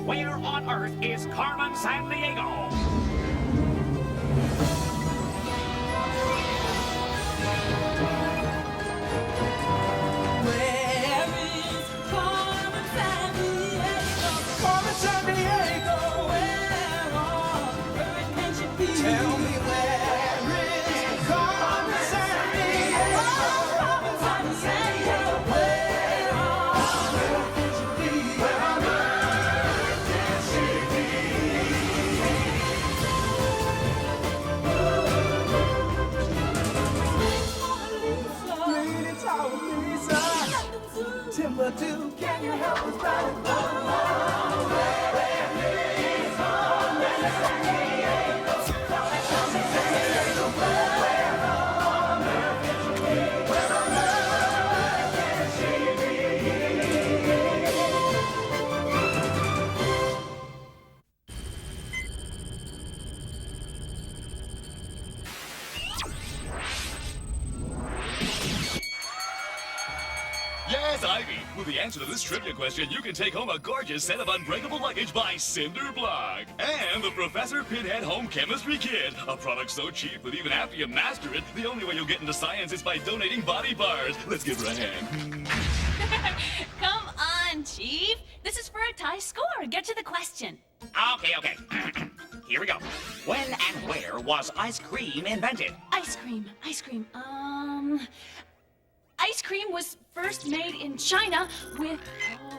Where on earth is Carmen Sandiego? Where is Carmen Sandiego? Carmen Sandiego, where on earth can she be? Tell me where is Carmen Sandiego? Carmen Sandiego, where on earth can she be? Where on earth can she be? Lady Tower Lisa, Timbuktu, can you help us ride it? Yes, Ivy. With the answer to this trivia question, you can take home a gorgeous set of unbreakable luggage by Cinder Block. And the Professor Pinhead Home Chemistry Kit. A product so cheap that even after you master it, the only way you'll get into science is by donating body parts. Let's give her a hand. Come on, Chief. This is for a tie score. Get to the question. Okay. Here we go. When and where was ice cream invented? Ice cream. Ice cream was first made in China with,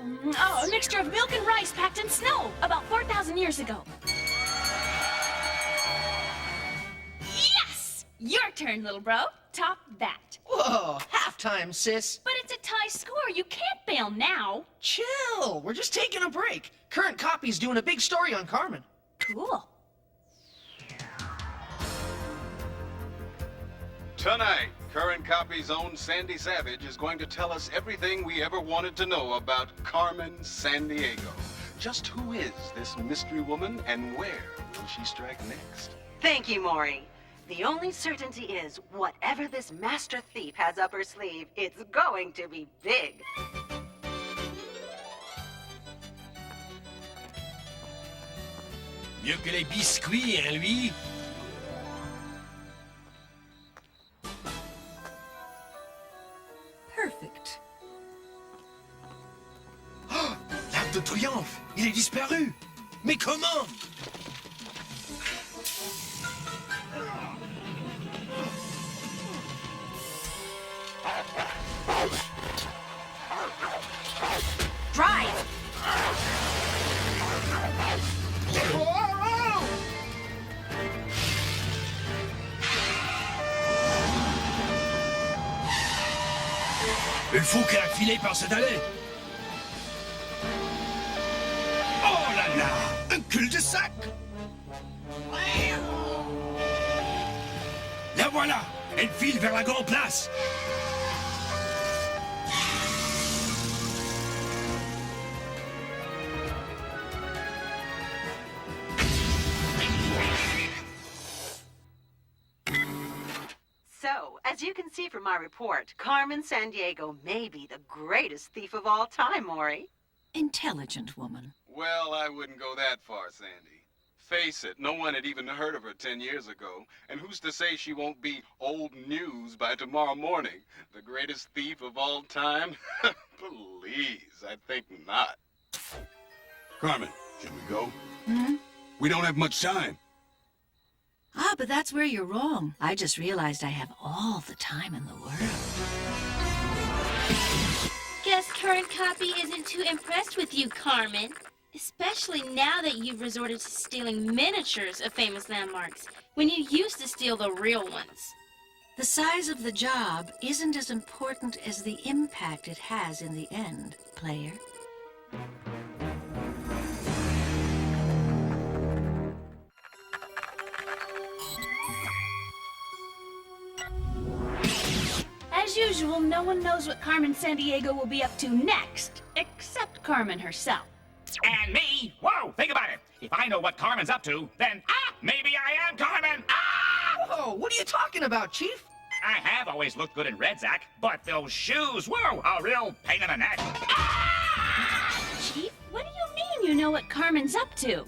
a mixture of milk and rice packed in snow about 4,000 years ago. Yes! Your turn, little bro. Top that. Whoa, halftime, sis. But it's a tie score. You can't bail now. Chill, we're just taking a break. Current copy's doing a big story on Carmen. Cool. Tonight, Current Copy's own Sandy Savage is going to tell us everything we ever wanted to know about Carmen Sandiego. Just who is this mystery woman and where will she strike next? Thank you, Maury. The only certainty is, whatever this master thief has up her sleeve, it's going to be big. Mieux que les biscuits, hein, lui? Perfect. L'Arc de Triomphe, il est disparu. Mais comment? Drive! Il faut qu'elle a filé par cette allée. Oh là là, un cul-de-sac. La voilà, elle file vers la grande place. So, as you can see from my report, Carmen Sandiego may be the greatest thief of all time, Maury. Intelligent woman. Well, I wouldn't go that far, Sandy. Face it, no one had even heard of her 10 years ago. And who's to say she won't be old news by tomorrow morning? The greatest thief of all time? Please, I think not. Carmen, should we go? We don't have much time. Ah, but that's where you're wrong. I just realized I have all the time in the world. Guess current copy isn't too impressed with you, Carmen. Especially now that you've resorted to stealing miniatures of famous landmarks, when you used to steal the real ones. The size of the job isn't as important as the impact it has in the end, player. As usual, no one knows what Carmen Sandiego will be up to next, except Carmen herself. And me? Whoa, think about it. If I know what Carmen's up to, then, maybe I am Carmen! Whoa, what are you talking about, Chief? I have always looked good in red, Zack, but those shoes, whoa, a real pain in the neck. Chief, what do you mean you know what Carmen's up to.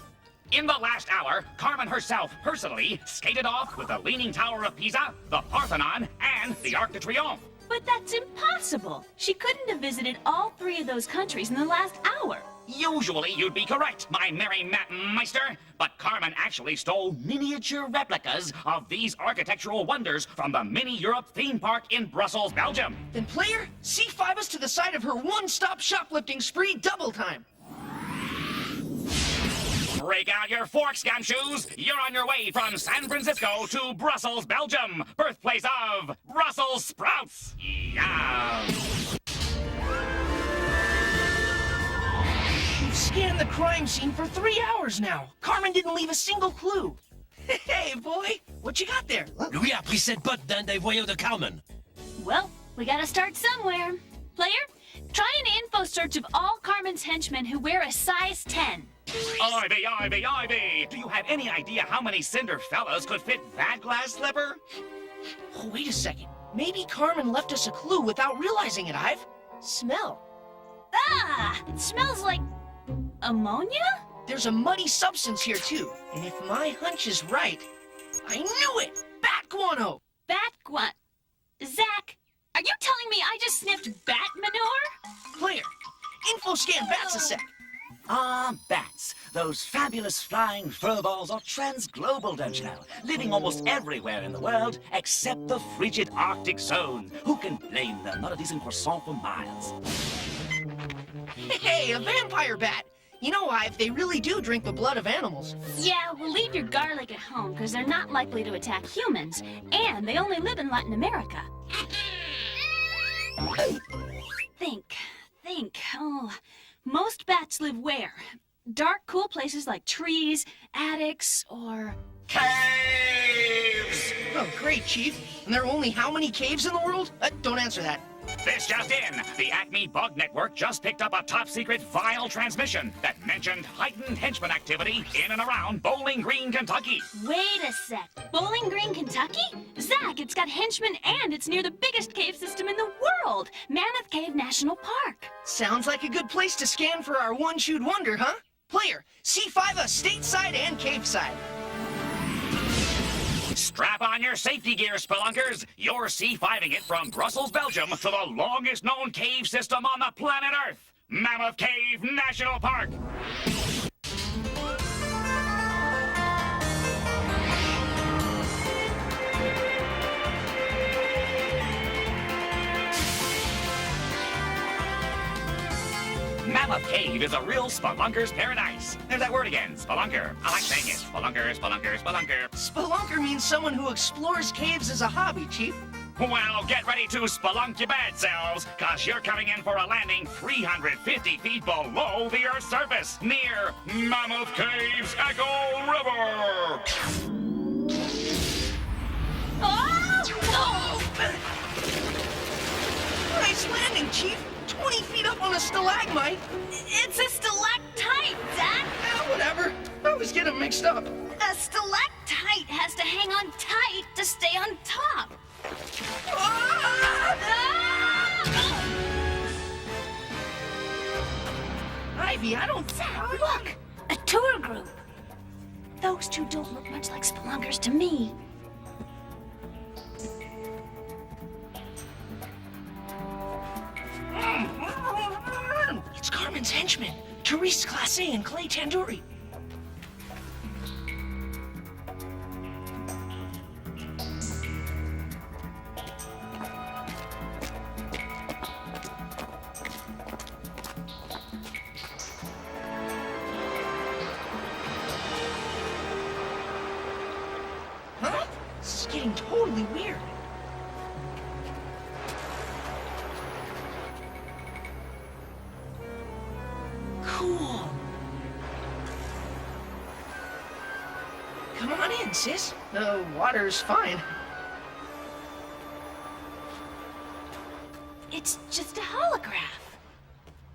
In the last hour, Carmen herself personally skated off with the Leaning Tower of Pisa, the Parthenon, and the Arc de Triomphe. But that's impossible. She couldn't have visited all 3 of those countries in the last hour. Usually you'd be correct, my merry meister, but Carmen actually stole miniature replicas of these architectural wonders from the Mini Europe theme park in Brussels, Belgium. Then, player, C5 us to the side of her one-stop shoplifting spree double time. Break out your forks, gumshoes! You're on your way from San Francisco to Brussels, Belgium, birthplace of Brussels sprouts! Yeah! We've scanned the crime scene for 3 hours now. Carmen didn't leave a single clue. Hey, boy, what you got there? Louis a pris cette botte d'un des voyous de Carmen. Well, we gotta start somewhere. Player, try an info search of all Carmen's henchmen who wear a size 10. Ivy, Ivy, Ivy! Do you have any idea how many cinder fellas could fit that glass slipper? Oh, wait a second. Maybe Carmen left us a clue without realizing it, Ive. Smell. Ah! It smells like... ammonia? There's a muddy substance here, too. And if my hunch is right, I knew it! Bat guano! Bat guan... Zack, are you telling me I just sniffed bat manure? Player, info scan bats a sec. Ah, bats. Those fabulous flying furballs are transglobal, don't you know? Living almost everywhere in the world, except the frigid Arctic zone. Who can blame them? Not a decent croissant for miles. Hey, a vampire bat! You know, Ive, they really do drink the blood of animals. Yeah, well, leave your garlic at home, because they're not likely to attack humans. And they only live in Latin America. Think. Oh, most bats live where? Dark, cool places like trees, attics, or... Caves! Oh, great, Chief. And there are only how many caves in the world? Don't answer that. This just in. The ACME Bug Network just picked up a top-secret file transmission that mentioned heightened henchman activity in and around Bowling Green, Kentucky. Wait a sec. Bowling Green, Kentucky? Zack, it's got henchmen and it's near the biggest cave system in the world, Mammoth Cave National Park. Sounds like a good place to scan for our one-shoot wonder, huh? Player, C5 us stateside and cave-side. Strap on your safety gear, spelunkers. You're C5ing it from Brussels, Belgium to the longest known cave system on the planet Earth, Mammoth Cave National Park. Mammoth Cave is a real spelunker's paradise. There's that word again, spelunker. I like saying it. Spelunker, spelunker, spelunker. Spelunker means someone who explores caves as a hobby, Chief. Well, get ready to spelunk your bad selves, cause you're coming in for a landing 350 feet below the Earth's surface, near Mammoth Cave's Echo River. Oh! Nice landing, Chief. 20 feet up on a stalagmite. It's a stalactite, Zack! Whatever. I always get them mixed up. A stalactite has to hang on tight to stay on top. Ivy, I don't... Zack, look! A tour group. Those two don't look much like spelunkers to me. It's Carmen's henchmen, Therese Classe and Clay Tandoori. Huh? This is getting totally weird. Cool. Come on in, sis. The water's fine. It's just a holograph.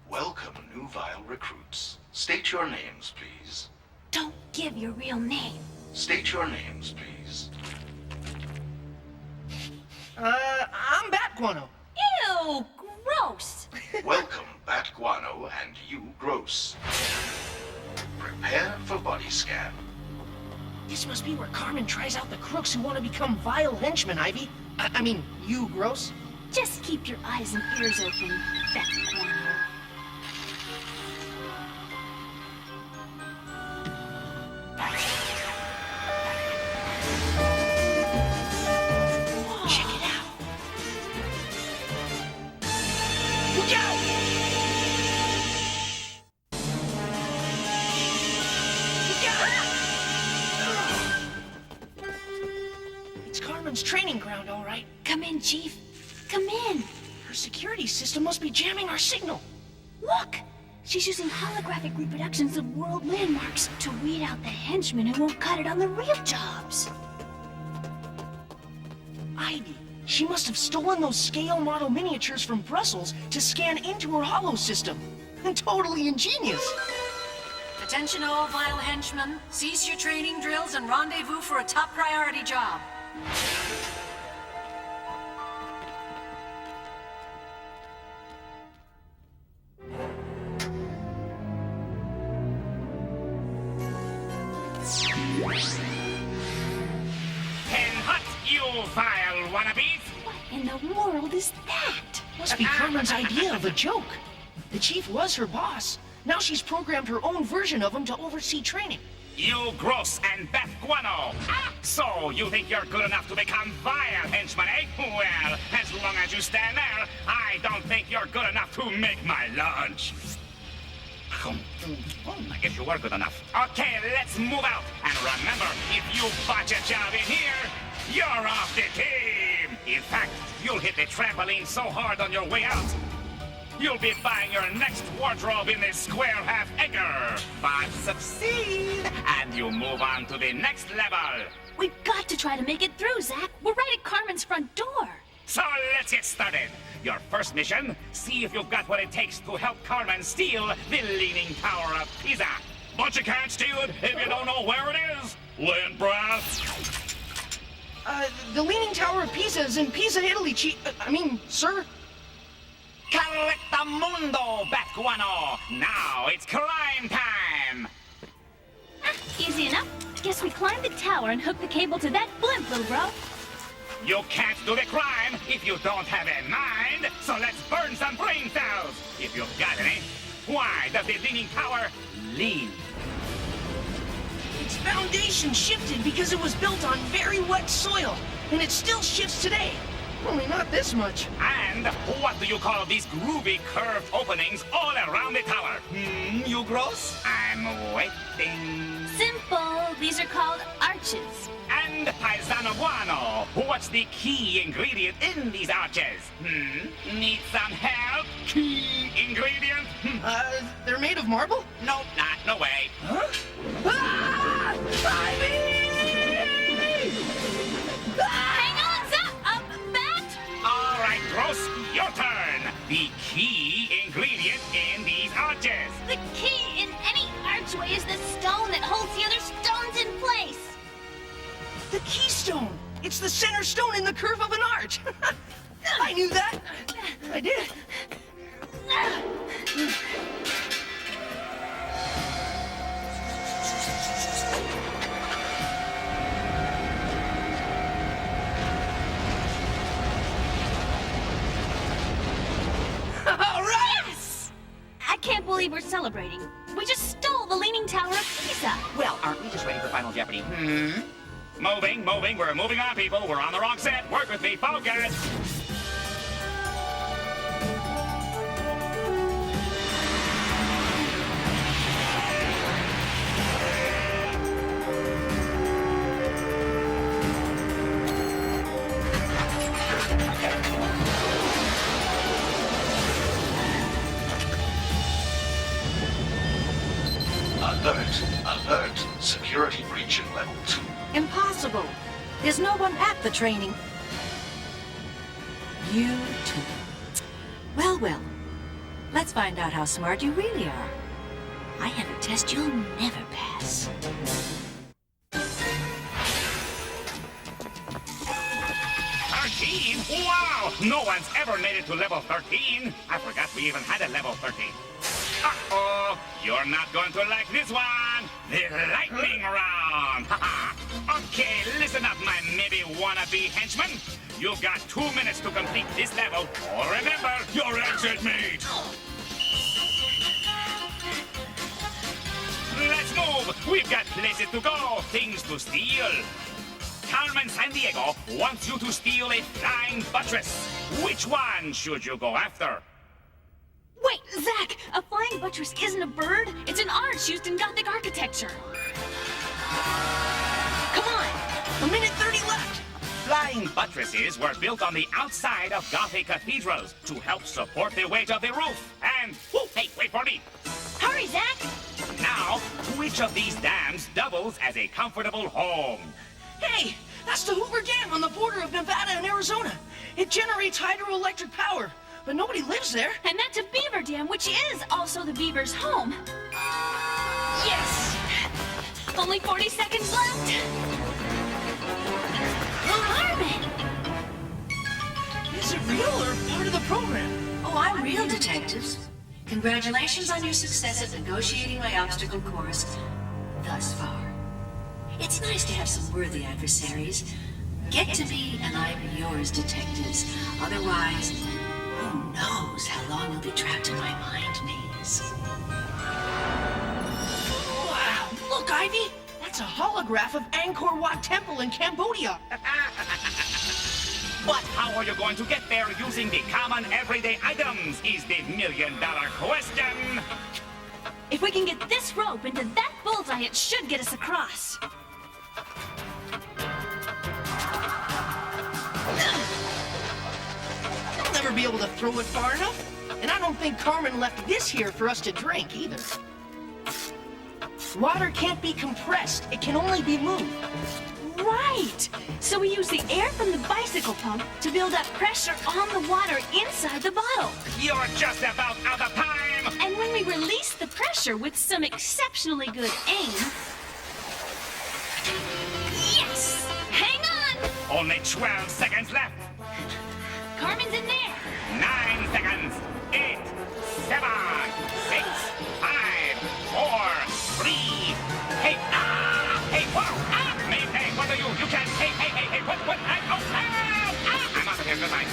Welcome, nubile recruits. State your names, please. Don't give your real name. State your names, please. I'm Bat Guano. Ew, gross. Welcome, Bat Guano, and you, Gross. Prepare for body scan. This must be where Carmen tries out the crooks who want to become vile henchmen, Ivy. I mean, you, Gross. Just keep your eyes and ears open, Beth Guano. Check it out. Look out! Look out! It's Carmen's training ground, all right. Come in, Chief. Come in. Her security system must be jamming our signal. Look! She's using holographic reproductions of world landmarks to weed out the henchmen who won't cut it on the real jobs. Ivy, she must have stolen those scale model miniatures from Brussels to scan into her holo system. Totally ingenious. Attention all vile henchmen. Cease your training drills and rendezvous for a top priority job. Pen hot, you vile wannabes! What in the world is that? Must be Carmen's idea of a joke. The chief was her boss. Now she's programmed her own version of him to oversee training. You Gross and Beth Guano! So, you think you're good enough to become vile henchmen, eh? Well, as long as you stand there, I don't think you're good enough to make my lunch. I guess you were good enough. Okay, let's move out. And remember, if you botch a job in here, you're off the team. In fact, you'll hit the trampoline so hard on your way out, you'll be buying your next wardrobe in this square half-acre. But succeed, and you move on to the next level. We've got to try to make it through, Zack. We're right at Carmen's front door. So let's get started. Your first mission, see if you've got what it takes to help Carmen steal the Leaning Tower of Pisa. But you can't steal it if you don't know where it is. Lynn Brass. The Leaning Tower of Pisa is in Pisa, Italy, sir. Collectamundo, Batguano. Now it's crime time. Easy enough. Guess we climb the tower and hook the cable to that blimp, little bro. You can't do the crime if you don't have a mind, so let's burn some brain cells. If you've got any, why does the Leaning Tower lean? Its foundation shifted because it was built on very wet soil, and it still shifts today. Only not this much. And what do you call these groovy curved openings all around the tower? You Gross? I'm waiting. Simple. These are called arches. And Paisano Guano, what's the key ingredient in these arches? Need some help? Key ingredient? They're made of marble? No, no way. Huh? Ah! Ivy! Hang on, Zack! Bat! All right, Gross, your turn. The key ingredient in these arches. The key in any archway is the stone that holds the other stones in place. The keystone! It's the center stone in the curve of an arch! I knew that! I did! All right! Yes! I can't believe we're celebrating. We just stole the Leaning Tower of Pisa. Well, aren't we just waiting for Final Jeopardy? Moving. We're moving on, people. We're on the wrong set. Work with me, focus. Alert. Security breach in level 2. Impossible. There's no one at the training. You too. Well. Let's find out how smart you really are. I have a test you'll never pass. 13? Wow! No one's ever made it to level 13. I forgot we even had a level 13. Uh-oh! You're not going to like this one! The lightning round! Okay, listen up, my maybe wannabe henchman. You've got 2 minutes to complete this level, or remember your exit mate! Let's move! We've got places to go, things to steal. Carmen Sandiego wants you to steal a flying buttress. Which one should you go after? Wait, Zack! A flying buttress isn't a bird. It's an arch used in Gothic architecture. Come on! A minute 30 left! Flying buttresses were built on the outside of Gothic cathedrals to help support the weight of the roof. And, hey, wait for me. Hurry, Zack! Now, which of these dams doubles as a comfortable home? Hey, that's the Hoover Dam on the border of Nevada and Arizona. It generates hydroelectric power, but nobody lives there. And that's a beaver dam, which is also the beaver's home. Yes! Only 40 seconds left. Carmen! Is it real or part of the program? Oh, I'm real, detectives. Congratulations on your success at negotiating my obstacle course thus far. It's nice to have some worthy adversaries. Get to me and I'm yours, detectives. Otherwise, who knows how long you'll be trapped in my mind maze. Wow, look, Ivy! That's a holograph of Angkor Wat Temple in Cambodia. But how are you going to get there using the common everyday items is the million-dollar question. If we can get this rope into that bullseye, it should get us across. I'll never be able to throw it far enough. And I don't think Carmen left this here for us to drink, either. Water can't be compressed. It can only be moved. Right! So we use the air from the bicycle pump to build up pressure on the water inside the bottle. You're just about out of time! And when we release the pressure with some exceptionally good aim... Yes! Hang on! Only 12 seconds left. Carmen's in there. 9 seconds. 8, 7, 6, 5, 4, 3. Hey, hey, whoa, hey, what are you? You can't, hey, what, I'm out of here tonight.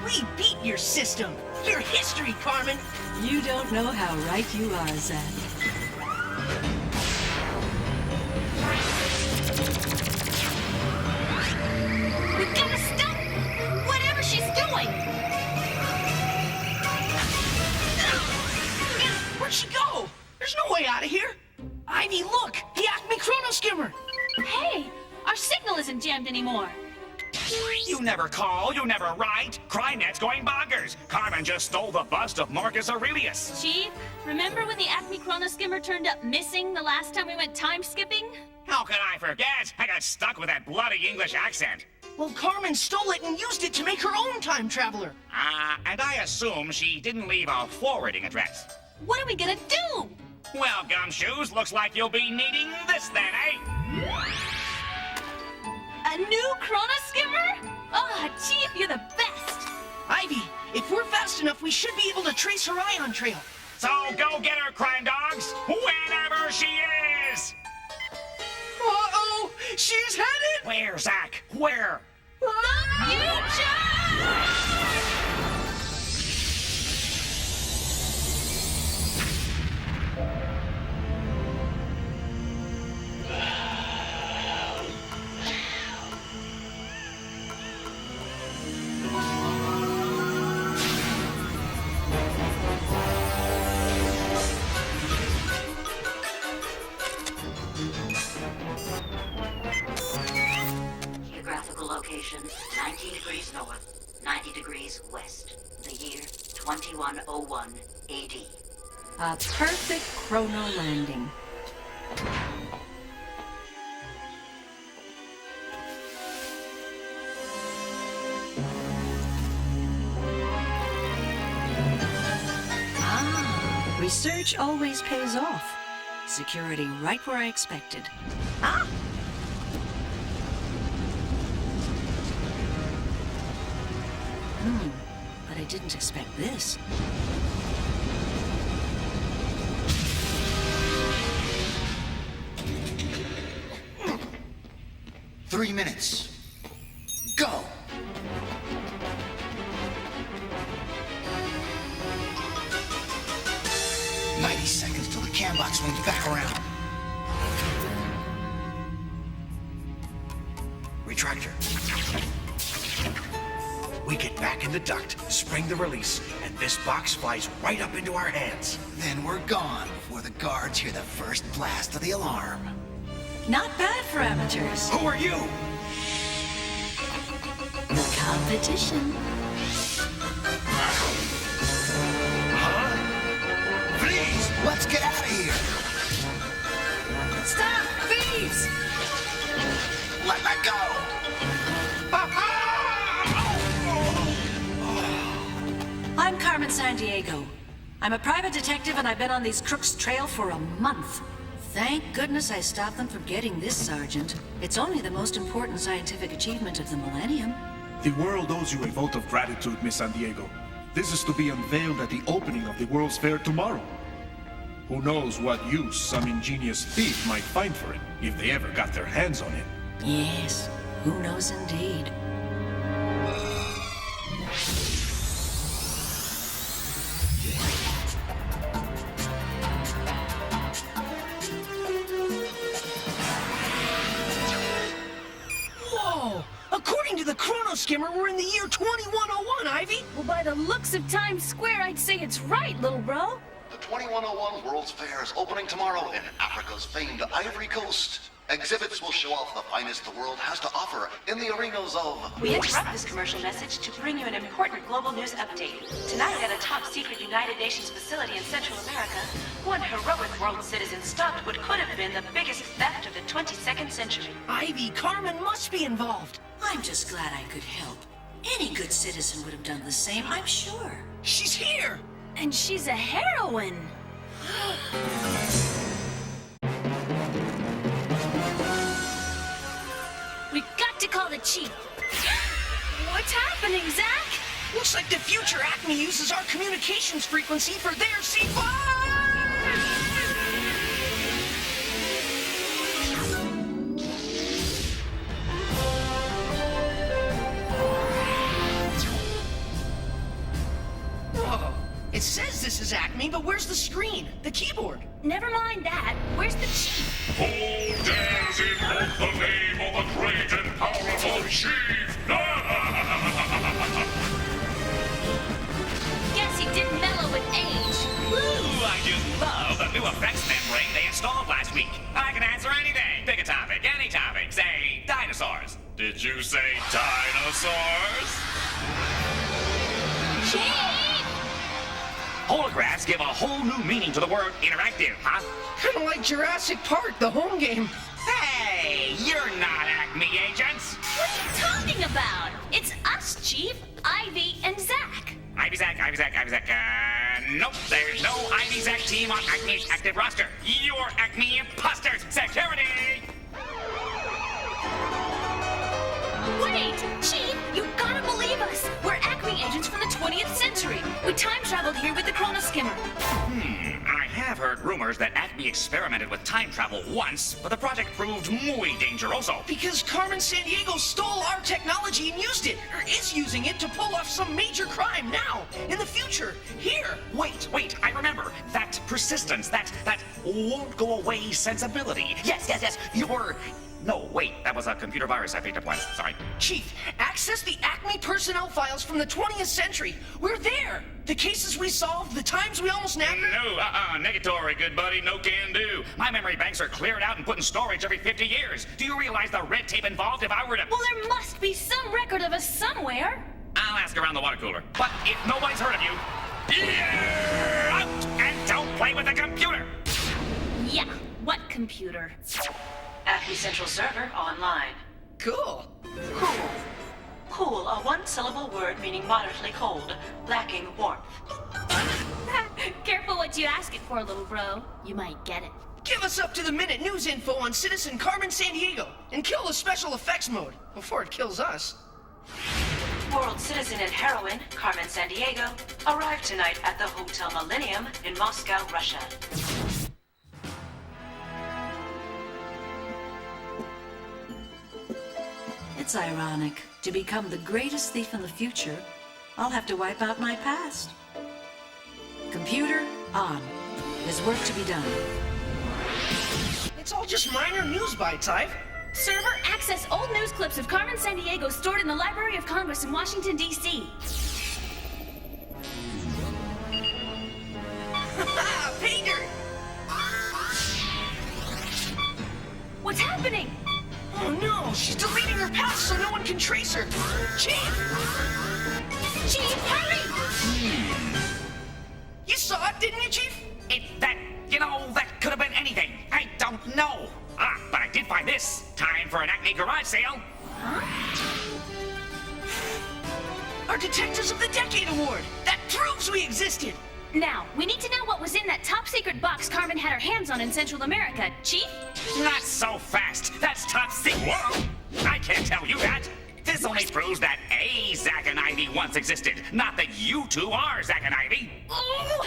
We beat your system. Your history, Carmen. You don't know how right you are, Zack. We gotta stop whatever she's doing. Where'd she go? There's no way out of here. Ivy, look! The ACME Chrono Skimmer! Hey, our signal isn't jammed anymore. You never call, you never write. CrimeNet's going bonkers. Carmen just stole the bust of Marcus Aurelius. Chief, remember when the Acme Chrono Skimmer turned up missing the last time we went time skipping? How can I forget? I got stuck with that bloody English accent. Well, Carmen stole it and used it to make her own time traveler. And I assume she didn't leave a forwarding address. What are we gonna do? Well, Gumshoes, looks like you'll be needing this then, eh? A new Chrono Skimmer? Oh, Chief, you're the best. Ivy, if we're fast enough, we should be able to trace her ion trail. So go get her, crime dogs, whenever she is! Uh-oh! She's headed! Where, Zack? Where? The future! Geographical location, 19 degrees north, 90 degrees west. The year, 2101 AD. A perfect chrono landing. Ah, research always pays off. Security right where I expected. Ah! But I didn't expect this. Three minutes. Go! Seconds till the cam box swings back around. Retractor. We get back in the duct, spring the release, and this box flies right up into our hands. Then we're gone before the guards hear the first blast of the alarm. Not bad for amateurs. Who are you? The competition. Let's get out of here! Stop, thieves! Let go! I'm Carmen Sandiego. I'm a private detective and I've been on these crooks' trail for a month. Thank goodness I stopped them from getting this, Sergeant. It's only the most important scientific achievement of the millennium. The world owes you a vote of gratitude, Miss Sandiego. This is to be unveiled at the opening of the World's Fair tomorrow. Who knows what use some ingenious thief might find for it, if they ever got their hands on it. Yes, who knows indeed. Whoa! According to the chrono skimmer, we're in the year 2101, Ivy! Well, by the looks of Times Square, I'd say it's right, little bro. The 2101 World's Fair is opening tomorrow in Africa's famed Ivory Coast. Exhibits will show off the finest the world has to offer in the arenas of... We interrupt this commercial message to bring you an important global news update. Tonight at a top-secret United Nations facility in Central America, one heroic world citizen stopped what could have been the biggest theft of the 22nd century. Ivy, Carmen must be involved. I'm just glad I could help. Any good citizen would have done the same, I'm sure. She's here! And she's a heroine. We got to call the chief. What's happening, Zack? Looks like the future ACME uses our communications frequency for their C5! Whoa. It says this is ACME, but where's the screen? The keyboard? Never mind that. Where's the chief? Who dares invoke the name of a great and powerful chief? Guess he did mellow with age. Ooh, I just love the new effects membrane they installed last week. I can answer anything. Pick a topic, any topic. Say, dinosaurs. Did you say dinosaurs? Chief! Holographs give a whole new meaning to the word interactive, huh? Kinda like Jurassic Park, the home game. Hey, you're not ACME agents. What are you talking about? It's us, Chief, Ivy, and Zack. Ivy Zack. Nope, there's no Ivy Zack team on ACME's active roster. You're ACME imposters. Security! Wait, Chief, you gotta believe us. We're ACME agents from the 20th century. We time traveled here with the chrono skimmer. I have heard rumors that ACME experimented with time travel once, but the project proved muy dangeroso. Because Carmen Sandiego stole our technology and used it, or is using it to pull off some major crime now, in the future, here. Wait, I remember. That persistence, that won't go away sensibility. Yes, you're... No, wait, that was a computer virus I picked up once. Sorry. Chief, access the ACME personnel files from the 20th century. We're there. The cases we solved, the times we almost nabbed. No, negatory, good buddy, no can do. My memory banks are cleared out and put in storage every 50 years. Do you realize the red tape involved if I were to... Well, there must be some record of us somewhere. I'll ask around the water cooler. But if nobody's heard of you, you're out! And don't play with the computer! Yeah, what computer? ACME Central Server online. Cool. Cool. Cool, a one-syllable word meaning moderately cold, lacking warmth. Careful what you ask it for, little bro. You might get it. Give us up-to-the-minute news info on citizen Carmen Sandiego, and kill the special effects mode before it kills us. World citizen and heroine, Carmen Sandiego, arrived tonight at the Hotel Millennium in Moscow, Russia. It's ironic. To become the greatest thief in the future, I'll have to wipe out my past. Computer, on. There's work to be done. It's all just minor news bites, Ive. Server, access old news clips of Carmen Sandiego stored in the Library of Congress in Washington, D.C. Pay dirt! What's happening? Oh no, she's deleting her past so no one can trace her. Chief! Chief, hurry! You saw it, didn't you, Chief? That could have been anything. I don't know. But I did find this. Time for an ACME garage sale. Our Detectives of the Decade Award! That proves we existed! Now, we need to know what was in that top secret box Carmen had her hands on in Central America. Chief? Not so fast. That's top secret. Whoa! I can't tell you that. This only proves that a Zack and Ivy once existed, not that you two are Zack and Ivy. Ooh!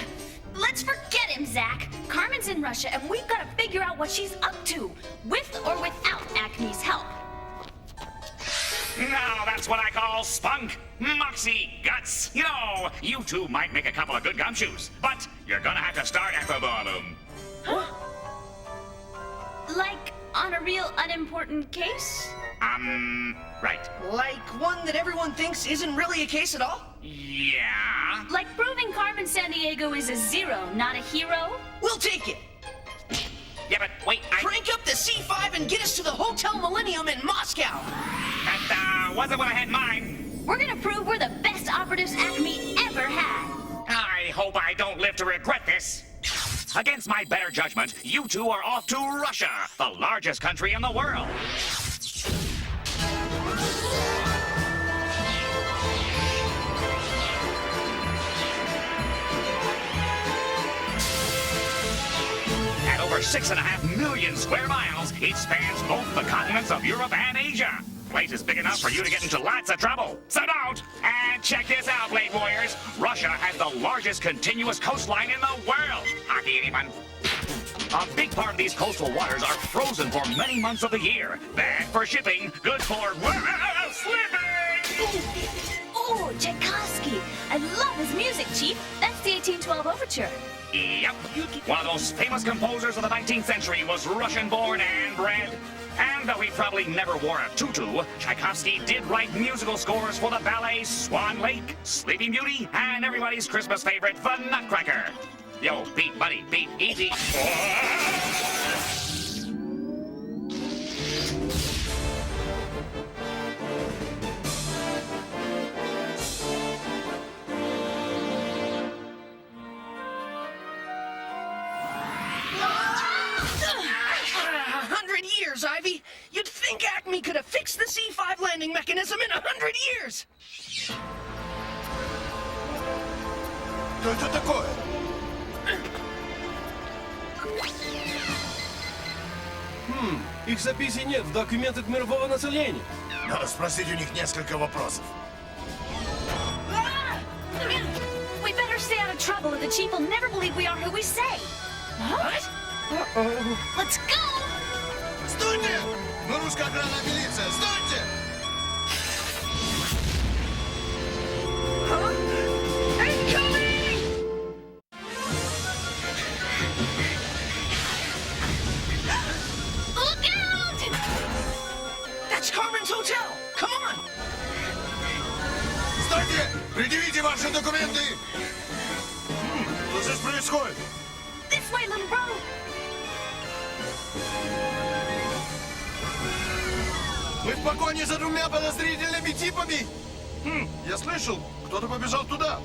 Let's forget him, Zack. Carmen's in Russia, and we've got to figure out what she's up to, with or without ACME's help. Now that's what I call spunk, moxie, guts. You two might make a couple of good gumshoes, but you're gonna have to start at the bottom. Huh? Like on a real unimportant case? Right. Like one that everyone thinks isn't really a case at all? Yeah? Like proving Carmen Sandiego is a zero, not a hero? We'll take it! Yeah, but wait, Crank up the C5 and get us to the Hotel Millennium in Moscow! That wasn't what I had in mind. We're gonna prove we're the best operatives ACME ever had. I hope I don't live to regret this. Against my better judgment, you two are off to Russia, the largest country in the world. At over 6.5 million square miles, it spans both the continents of Europe and Asia. Place is big enough for you to get into lots of trouble. So don't! And check this out, Blade Warriors. Russia has the largest continuous coastline in the world. Hockey, anyone? A big part of these coastal waters are frozen for many months of the year. Bad for shipping, good for slipping! Ooh, Tchaikovsky. I love his music, Chief. That's the 1812 Overture. Yep. One of those famous composers of the 19th century was Russian-born and bred. And though he probably never wore a tutu, Tchaikovsky did write musical scores for the ballets Swan Lake, Sleeping Beauty, and everybody's Christmas favorite, The Nutcracker. Yo, beat, buddy, beat, easy. Years, Ivy. You'd think ACME could have fixed the C5 landing mechanism in 100 years. Что это такое? Их записей нет в документах мирового населения. Надо спросить у них несколько вопросов. We better stay out of trouble, or the Chief will never believe we are who we say. What? Uh-oh. Let's go! Стойте! Мы русская охрана милиция! Стойте! Incoming! Look out! That's Carmen's hotel! Come on! Стойте! Предъявите ваши документы! Что здесь происходит? This way, little bro! Мы в погоне за двумя подозрительными типами! Я слышал, кто-то побежал туда!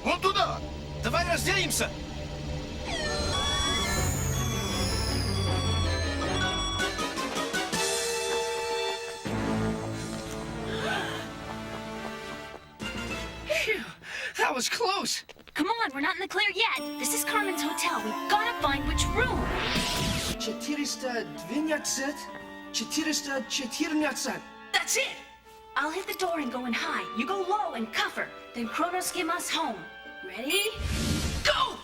Вон туда! Давай разделимся! Phew, that was close. Come on, we're not in the clear yet. This is Carmen's hotel. We've got to find which room. 412, 414. That's it. I'll hit the door and go in high. You go low and cuff her. Then Chronos skim us home. Ready? Go!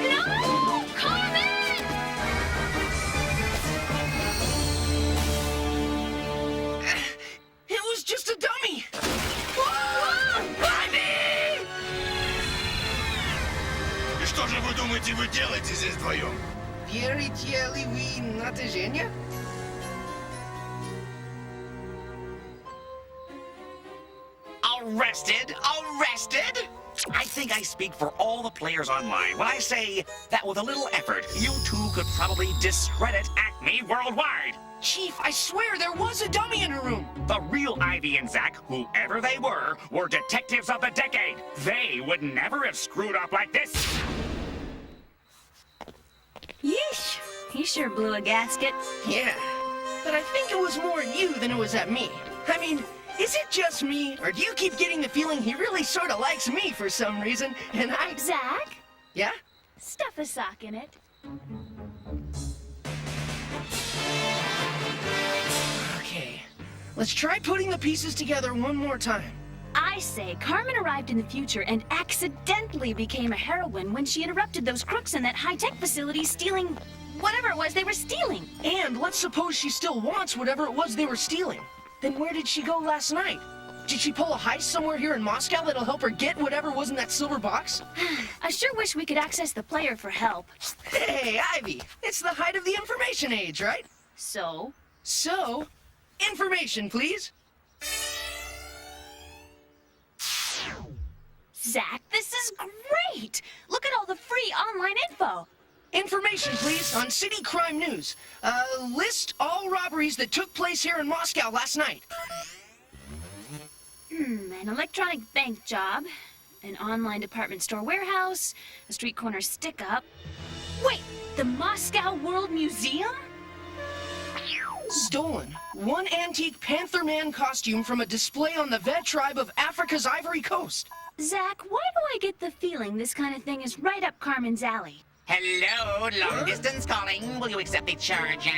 No! Carmen! It was just a dummy! И что же вы думаете, вы делаете здесь вдвоем? Верите ли вы на движение? Arrested? Arrested? I think I speak for all the players online when I say that with a little effort, you two could probably discredit ACME worldwide. Chief, I swear there was a dummy in her room. The real Ivy and Zack, whoever they were detectives of the decade. They would never have screwed up like this. Yeesh. He sure blew a gasket. Yeah, but I think it was more at you than it was at me. I mean, is it just me, or do you keep getting the feeling he really sort of likes me for some reason, and I... Zack? Yeah? Stuff a sock in it. Okay, let's try putting the pieces together one more time. I say Carmen arrived in the future and accidentally became a heroine when she interrupted those crooks in that high-tech facility stealing whatever it was they were stealing. And let's suppose she still wants whatever it was they were stealing. Then where did she go last night? Did she pull a heist somewhere here in Moscow that'll help her get whatever was in that silver box? I sure wish we could access the player for help. Hey, Ivy, it's the height of the information age, right? So? So, information, please. Zack, this is great! Look at all the free online info. Information, please, on City Crime News. List all robberies that took place here in Moscow last night. An electronic bank job, an online department store warehouse, a street corner stick-up. Wait, the Moscow World Museum? Stolen. One antique Panther Man costume from a display on the Ved tribe of Africa's Ivory Coast. Zack, why do I get the feeling this kind of thing is right up Carmen's alley? Hello, long distance calling. Will you accept the charges?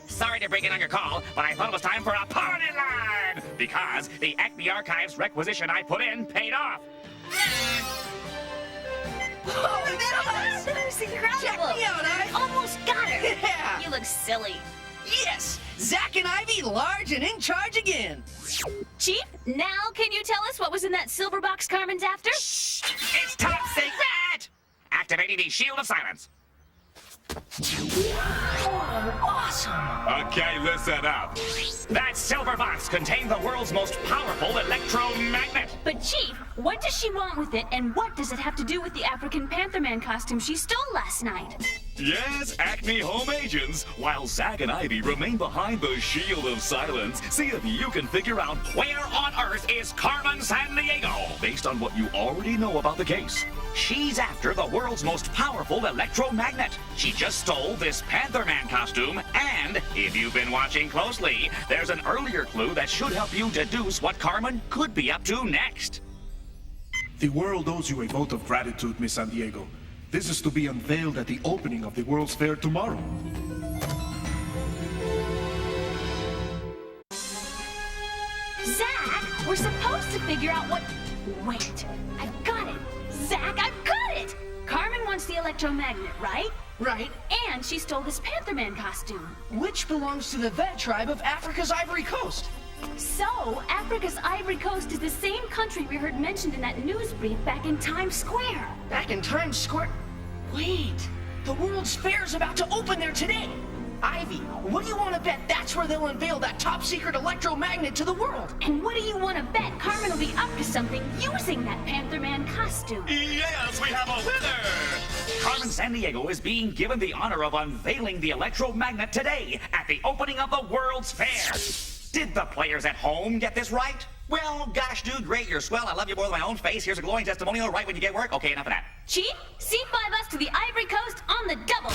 Sorry to break in on your call, but I thought it was time for a party line! Because the ACME Archives requisition I put in paid off. Oh, that was incredible! Check me out, I almost got her! Yeah! You look silly. Yes! Zack and Ivy, large and in charge again! Chief, now can you tell us what was in that silver box Carmen's after? Shh! It's top secret! Activating the shield of silence. Awesome! Okay, listen up. That silver box contained the world's most powerful electromagnet. But Chief, what does she want with it, and what does it have to do with the African Panther Man costume she stole last night? Yes, ACME home agents, while Zack and Ivy remain behind the shield of silence. See if you can figure out Where on earth is Carmen Sandiego? based on what you already know about the case. She's after the world's most powerful electromagnet. She just stole this Panther Man costume, and if you've been watching closely, there's an earlier clue that should help you deduce what Carmen could be up to next. The world owes you a vote of gratitude, Miss Sandiego. This is to be unveiled at the opening of the World's Fair tomorrow. Zack, we're supposed to figure out what... Wait, I've got it! Zack, I've got it! Carmen wants the electromagnet, right? Right. And she stole this Panther Man costume. Which belongs to the Ved tribe of Africa's Ivory Coast. So, Africa's Ivory Coast is the same country we heard mentioned in that news brief back in Times Square. Back in Times Square? Wait, the World's Fair's about to open there today. Ivy, what do you want to bet that's where they'll unveil that top-secret electromagnet to the world? And what do you want to bet Carmen will be up to something using that Panther Man costume? Yes, we have a winner! Carmen Sandiego is being given the honor of unveiling the electromagnet today at the opening of the World's Fair. Did the players at home get this right? Well, gosh, dude, great, you're swell. I love you more than my own face. Here's a glowing testimonial right when you get work. Okay, enough of that. Chief, C5 us to the Ivory Coast on the double.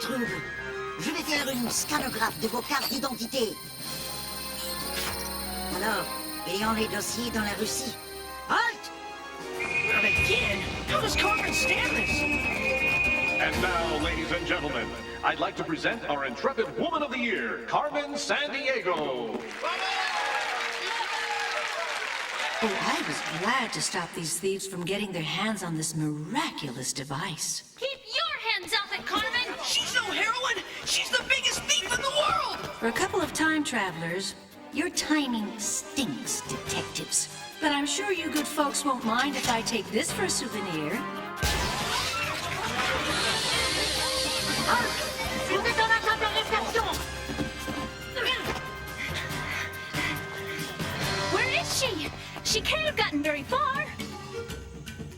trouble. Je vais faire une scanographe de vos cartes d'identité. Alors, ayant les dossiers dans la Russie. Halt! Not again! How does Carmen stand this? And now, ladies and gentlemen, I'd like to present our intrepid Woman of the Year, Carmen Sandiego. Oh, I was glad to stop these thieves from getting their hands on this miraculous device. Keep your hands off it, Carmen! She's no heroine! She's the biggest thief in the world! For a couple of time travelers, your timing stinks, detectives. But I'm sure you good folks won't mind if I take this for a souvenir. Where is she? She can't have gotten very far.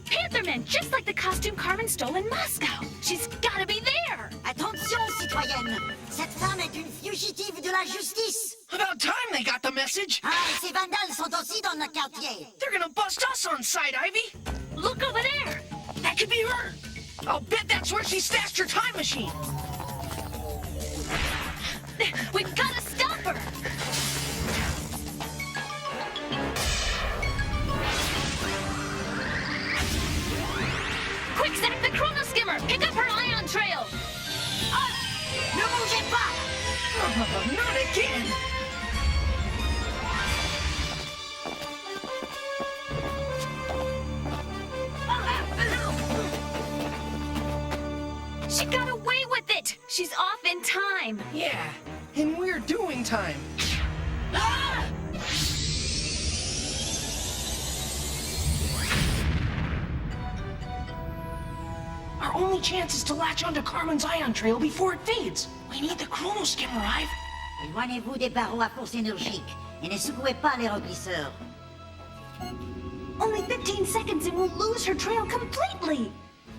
Pantherman, just like the costume Carmen stole in Moscow. She's gotta be there. Attention, citoyenne. Cette femme est une fugitive de la justice. About time they got the message. Ah, et ces vandales sont aussi dans le quartier. They're gonna bust us on sight, Ivy. Look over there. That could be her. I'll bet that's where she stashed her time machine. We've gotta stop her. Quick, Zack, the chrono skimmer. Pick up her ion trail. Ne bougez pas. Oh, not again. She got away with it. She's off in time. Yeah, and we're doing time. Ah! Our only chance is to latch onto Carmen's ion trail before it fades. We need the chrono skimmer, Ive. Éloignez-vous des barreaux à force énergique et ne secouez pas les remplisseurs. Only 15 seconds and we'll lose her trail completely.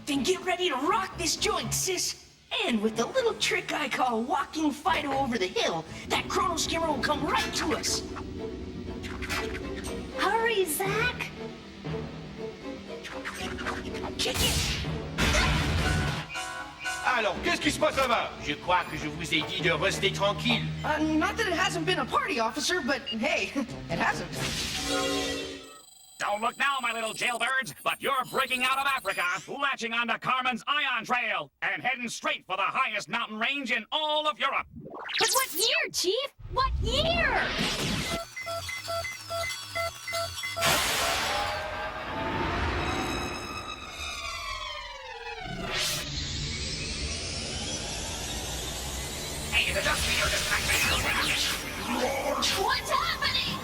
Then get ready to rock this joint, sis. And with the little trick I call walking Fido over the hill, that chrono skimmer will come right to us. Hurry, Zack. Check it. Alors, qu'est-ce qui se passe là-bas? Je crois que je vous ai dit de rester tranquille. Not that it hasn't been a party, officer, but hey, it hasn't. Don't look now, my little jailbirds, but you're breaking out of Africa, latching onto Carmen's ion trail, and heading straight for the highest mountain range in all of Europe. But what year, Chief? What year? Hey, is it just me or just What's happening?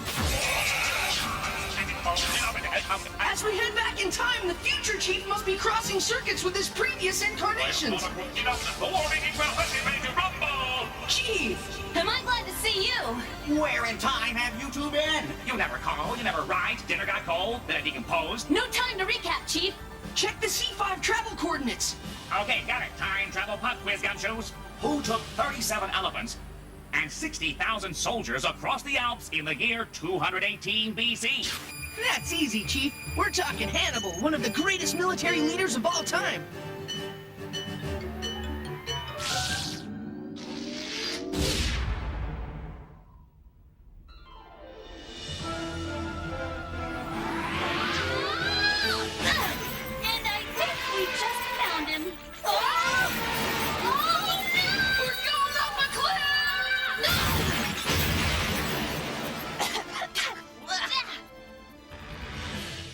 As we head back in time, the future chief must be crossing circuits with his previous incarnations. Chief! Am I glad to see you? Where in time have you two been? You never call, you never write, dinner got cold, then it decomposed. No time to recap, Chief. Check the C5 travel coordinates. Okay, got it. Time travel pop quiz gumshoes. Who took 37 elephants and 60,000 soldiers across the Alps in the year 218 BC? That's easy, Chief. We're talking Hannibal, one of the greatest military leaders of all time. And I think we just found him. Oh! Oh, no! We're going up a cliff!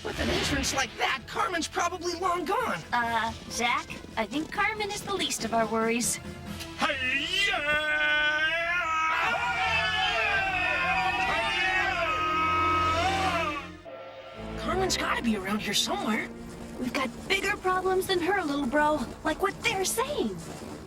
With an entrance like that, Carmen's probably long gone. Zack, I think Carmen is the least of our worries. Carmen's gotta be around here somewhere. We've got bigger problems than her, little bro. Like what they're saying.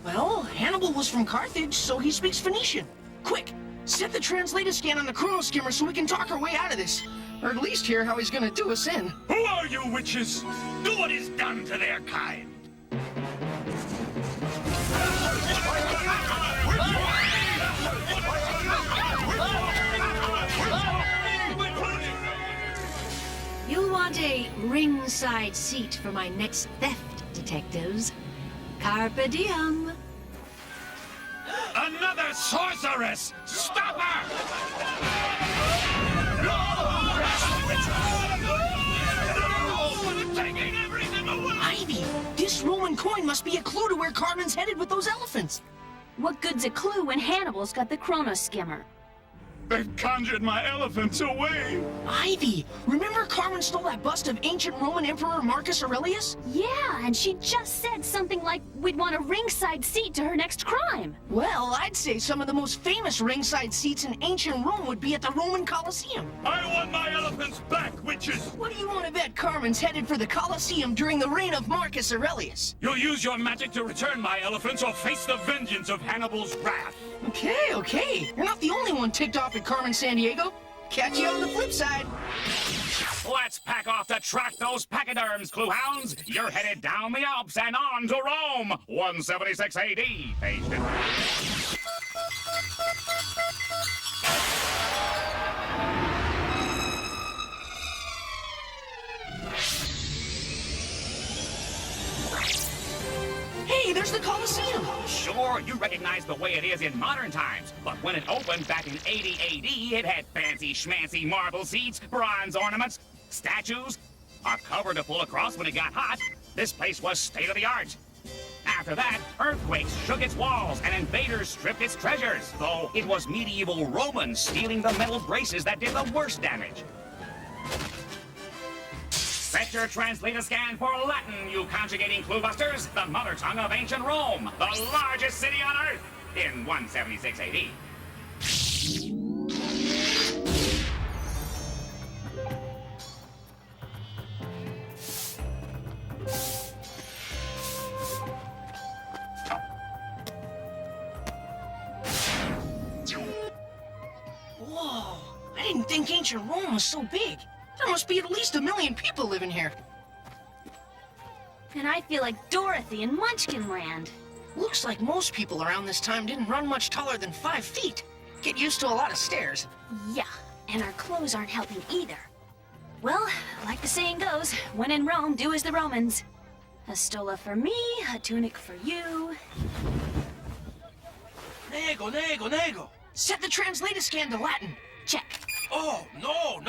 Well, Hannibal was from Carthage, so he speaks Phoenician. Quick, set the translator scan on the chrono skimmer so we can talk our way out of this. Or at least hear how he's gonna do us in. Who are you, witches? Do what is done to their kind. You'll want a ringside seat for my next theft, detectives. Carpe diem. a sorceress! Stop her! Taking everything away! Ivy, this Roman coin must be a clue to where Carmen's headed with those elephants. What good's a clue when Hannibal's got the chrono skimmer? They've conjured my elephants away! Ivy, remember Carmen stole that bust of ancient Roman Emperor Marcus Aurelius? Yeah, and she just said something like we'd want a ringside seat to her next crime. Well, I'd say some of the most famous ringside seats in ancient Rome would be at the Roman Coliseum. I want my elephants back, witches! What do you want to bet Carmen's headed for the Coliseum during the reign of Marcus Aurelius? You'll use your magic to return my elephants or face the vengeance of Hannibal's wrath. Okay. You're not the only one ticked off at Carmen Sandiego. Catch you on the flip side. Let's pack off to track those pachyderms, clue hounds. You're headed down the Alps and on to Rome. 176 AD, page 50. Hey, there's the Coliseum. Sure, you recognize the way it is in modern times, but when it opened back in 80 AD, it had fancy schmancy marble seats, bronze ornaments, statues, a cover to pull across when it got hot. This place was state-of-the-art. After that, earthquakes shook its walls and invaders stripped its treasures, though it was medieval Romans stealing the metal braces that did the worst damage. Set your translator scan for Latin, you conjugating clue-busters, the mother tongue of ancient Rome, the largest city on Earth, in 176 AD. Whoa, I didn't think ancient Rome was so big. There must be at least 1 million people living here. And I feel like Dorothy in Munchkinland. Looks like most people around this time didn't run much taller than 5 feet. Get used to a lot of stairs. Yeah, and our clothes aren't helping either. Well, like the saying goes, when in Rome, do as the Romans. A stola for me, a tunic for you. Nego. Set the translator scan to Latin. Check. Oh, no,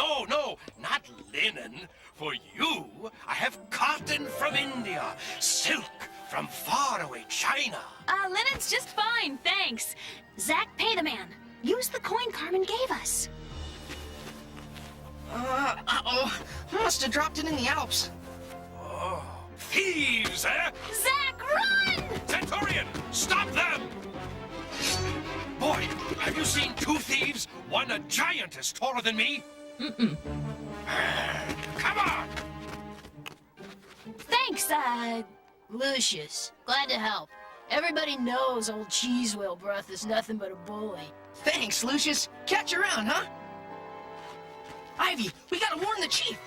not linen. For you, I have cotton from India, silk from faraway China. Linen's just fine, thanks. Zack, pay the man. Use the coin Carmen gave us. Uh-oh. Must have dropped it in the Alps. Oh, thieves, eh? Zack, run! Centurion, stop them! Boy, have you seen 2 thieves? One a giantess taller than me? Mm-mm. Come on! Thanks, Lucius, glad to help. Everybody knows old Cheese Wheel Breath is nothing but a bully. Thanks, Lucius. Catch you around, huh? Ivy, we gotta warn the chief.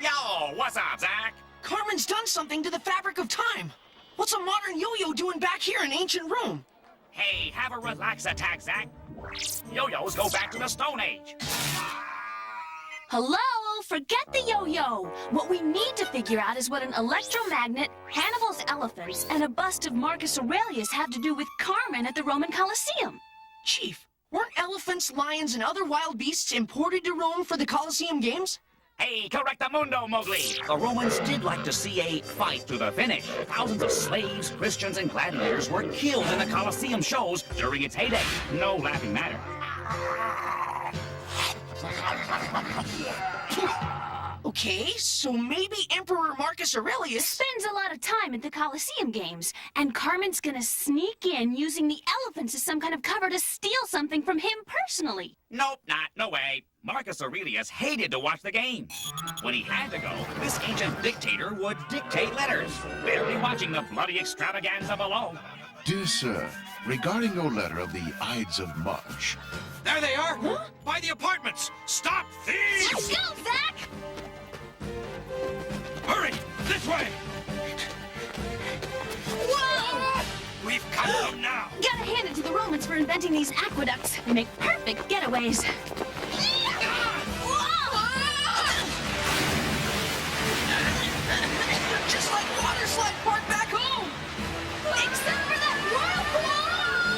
Yo, what's up, Zack? Carmen's done something to the fabric of time. What's a modern yo-yo doing back here in ancient Rome? Hey, have a relax attack, Zack. Yo-yos go back to the Stone Age. Hello? Forget the yo-yo. What we need to figure out is what an electromagnet, Hannibal's elephants, and a bust of Marcus Aurelius have to do with Carmen at the Roman Coliseum. Chief, weren't elephants, lions, and other wild beasts imported to Rome for the Colosseum Games? Hey, correctamundo, Mowgli. The Romans did like to see a fight to the finish. Thousands of slaves, Christians, and gladiators were killed in the Colosseum shows during its heyday. No laughing matter. Okay, so maybe Emperor Marcus Aurelius spends a lot of time at the Coliseum Games, and Carmen's gonna sneak in using the elephants as some kind of cover to steal something from him personally. Nope, no way. Marcus Aurelius hated to watch the game. When he had to go, this ancient dictator would dictate letters, barely watching the bloody extravaganza below. Dear sir, regarding your letter of the Ides of March. There they are! Huh? By the apartments! Stop thieves! Let's go, Zack! Hurry! This way! Whoa! We've got them now! Gotta hand it to the Romans for inventing these aqueducts. They make perfect getaways. just like Water Slide Park back home! Except for that whirlpool!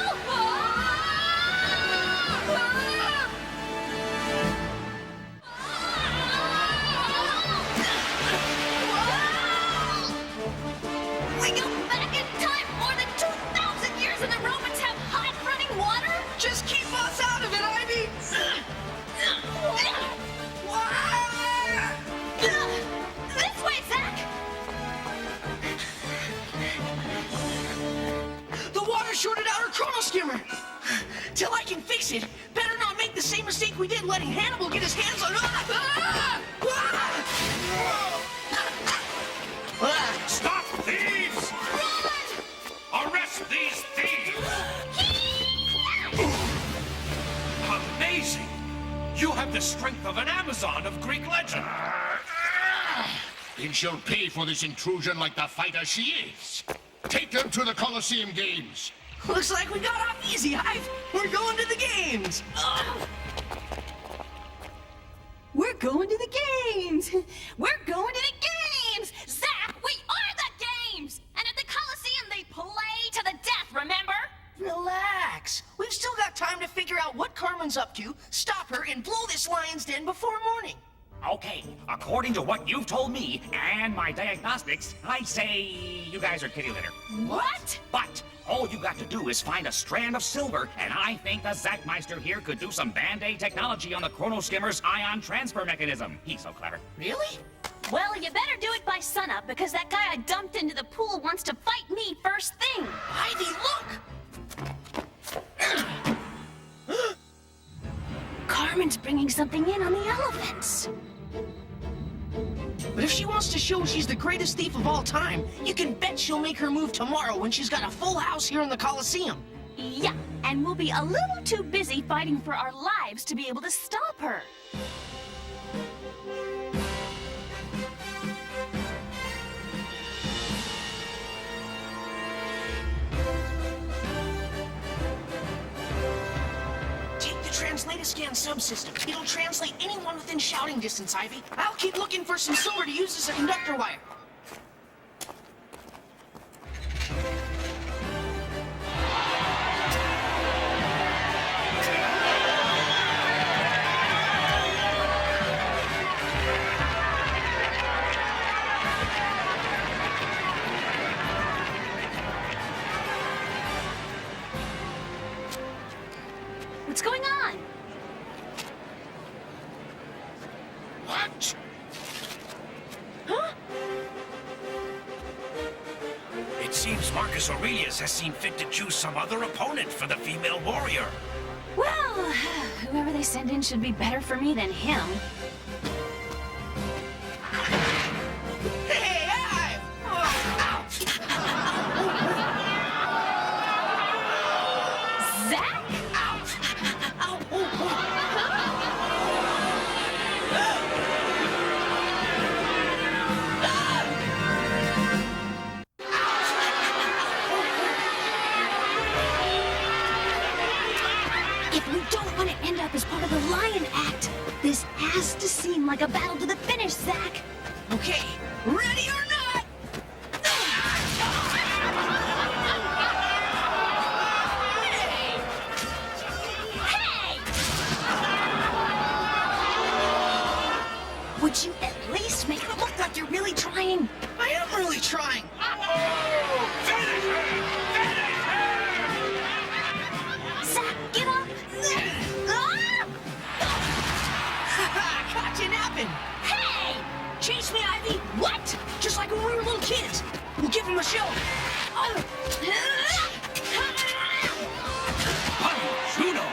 the same mistake we did letting Hannibal get his hands on... Stop thieves! Arrest these thieves! Amazing! You have the strength of an Amazon of Greek legend. Then she'll pay for this intrusion like the fighter she is. Take them to the Coliseum Games. Looks like we got off easy, Hive. We're going to the games. We're going to the games! We're going to the games! Zack, we are the games! And at the Coliseum, they play to the death, remember? Relax. We've still got time to figure out what Carmen's up to, stop her, and blow this lion's den before morning. Okay, according to what you've told me and my diagnostics, I say you guys are kitty litter. What? But all you got to do is find a strand of silver, and I think the Zackmeister here could do some Band-Aid technology on the Chrono Skimmer's ion transfer mechanism. He's so clever. Really? Well, you better do it by sunup, because that guy I dumped into the pool wants to fight me first thing. Ivy, look! Carmen's bringing something in on the elephants. But if she wants to show she's the greatest thief of all time, you can bet she'll make her move tomorrow when she's got a full house here in the Coliseum. Yeah, and we'll be a little too busy fighting for our lives to be able to stop her. Translate-a-scan subsystem. It'll translate anyone within shouting distance, Ivy. I'll keep looking for some silver to use as a conductor wire. What's going on? What? Huh? It seems Marcus Aurelius has seen fit to choose some other opponent for the female warrior. Well, whoever they send in should be better for me than him. Hey, Ive! Zack? If we don't want to end up as part of the Lion Act, this has to seem like a battle to the finish, Zack. Okay, ready or not? Hey! Would you at least make it look like you're really trying? I am really trying. Finish her! Finish her! Zack, get up! Caught you napping. Hey! Chase me, Ivy. What? Just like when we were little kids. We'll give him a show. Honey, Juno!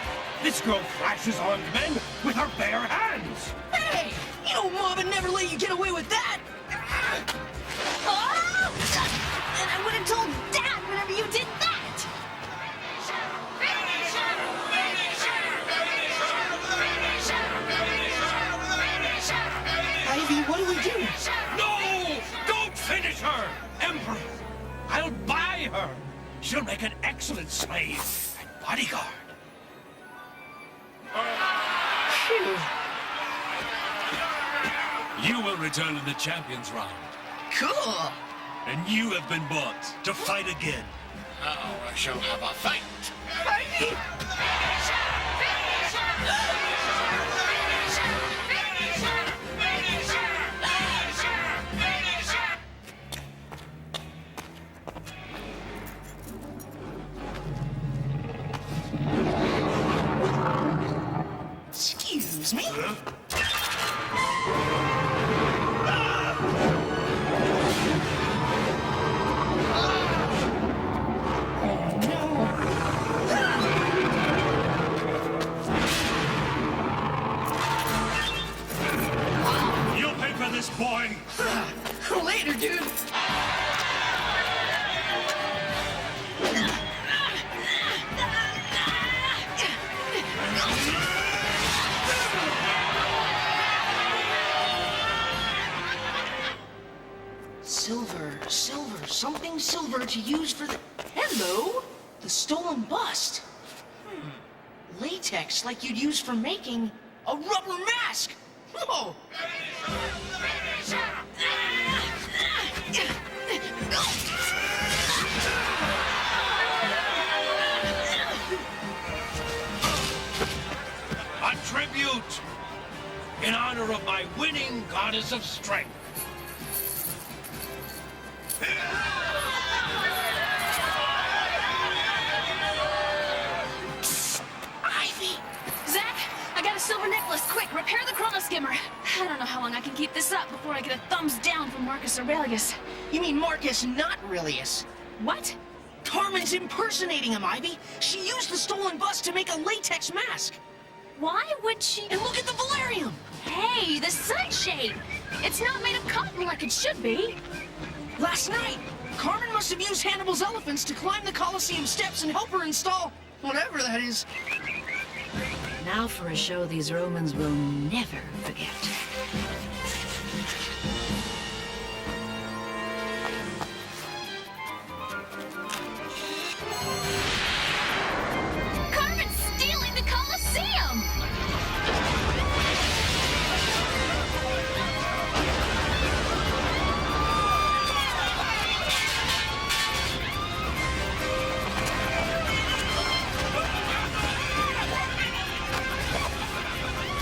This girl flashes on men with her bare hands! Hey! You know Mom would never let you get away with that. Oh! And I would have told Dad whenever you did that! Ivy, what do we do? No! Don't finish her! Emperor! I'll buy her! She'll make an excellent slave and bodyguard. Phew. You will return in the champions round. Cool. And you have been bought to fight again. Now I shall have a fight. Ivy! Excuse me? boing! Later, dude. Silver, something silver to use for the... Hello? The stolen bust. Latex like you'd use for making a rubber mask. Whoa! A tribute in honor of my winning goddess of strength. Ivy! Zack, I got a silver necklace. Quick, repair the chrono skimmer. I don't know how long I can keep this up before I get a thumbs down from Marcus Aurelius. You mean Marcus, not Aurelius? What? Carmen's impersonating him, Ivy. She used the stolen bust to make a latex mask. Why would she? And look at the Valerium! Hey, the sunshade! It's not made of cotton like it should be. Last night, Carmen must have used Hannibal's elephants to climb the Coliseum steps and help her install whatever that is. Now for a show these Romans will never forget. Carmen's stealing the Coliseum!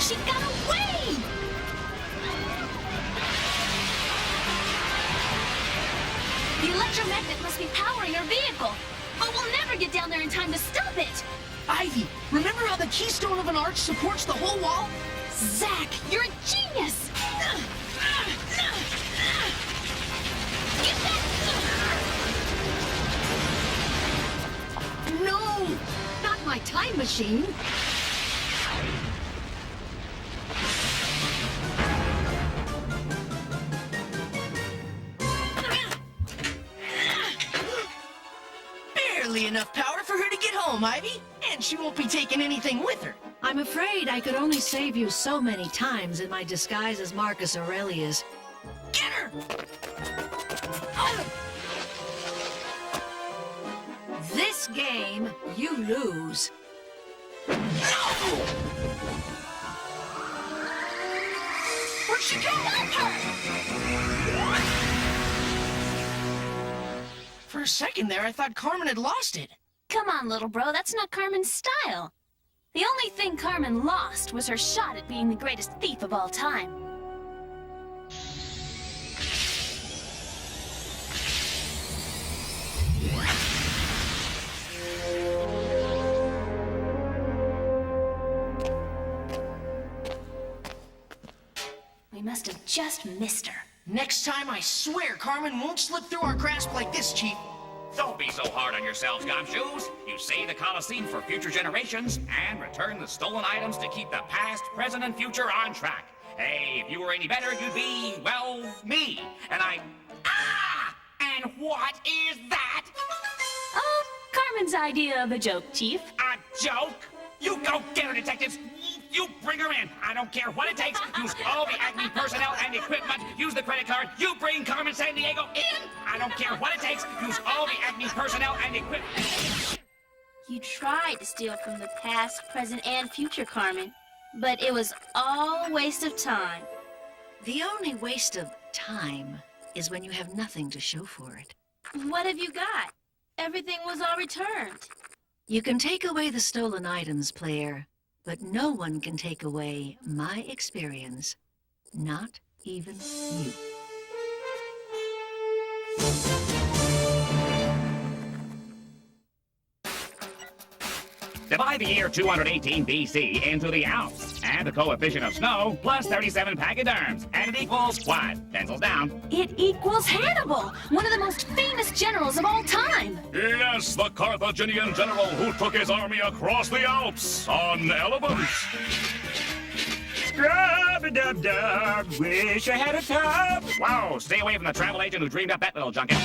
She got away! The electromagnet must be powering her vehicle, but we'll never get down there in time to stop it! Ivy, remember how the keystone of an arch supports the whole wall? Zack, you're a genius! Get back! No! Not my time machine! Barely enough power for her to get home, Ivy. And she won't be taking anything with her. I'm afraid I could only save you so many times in my disguise as Marcus Aurelius. Get her! This game, you lose. Where'd she go? For a second there, I thought Carmen had lost it. Come on, little bro, that's not Carmen's style. The only thing Carmen lost was her shot at being the greatest thief of all time. We must have just missed her. Next time, I swear Carmen won't slip through our grasp like this, Chief. Don't be so hard on yourselves, gumshoes. You save the Coliseum for future generations and return the stolen items to keep the past, present, and future on track. Hey, if you were any better, you'd be, well, me. And Ah! And what is that? Oh, Carmen's idea of a joke, Chief. A joke? You go get her, detectives. You bring her in. I don't care what it takes. Use all the ACME personnel and equipment. Use the credit card. You bring Carmen Sandiego in. I don't care what it takes. Use all the ACME personnel and equipment. You tried to steal from the past, present, and future, Carmen. But it was all a waste of time. The only waste of time is when you have nothing to show for it. What have you got? Everything was all returned. You can take away the stolen items, player, but no one can take away my experience. Not even you. Divide the year 218 BC into the Alps. Add the coefficient of snow plus 37 pachyderms. And it equals what? Pencils down. It equals Hannibal, one of the most famous generals of all time. Yes, the Carthaginian general who took his army across the Alps on elephants. Scrub-a-dub-dub, wish I had a tub. Whoa, stay away from the travel agent who dreamed up that little junket.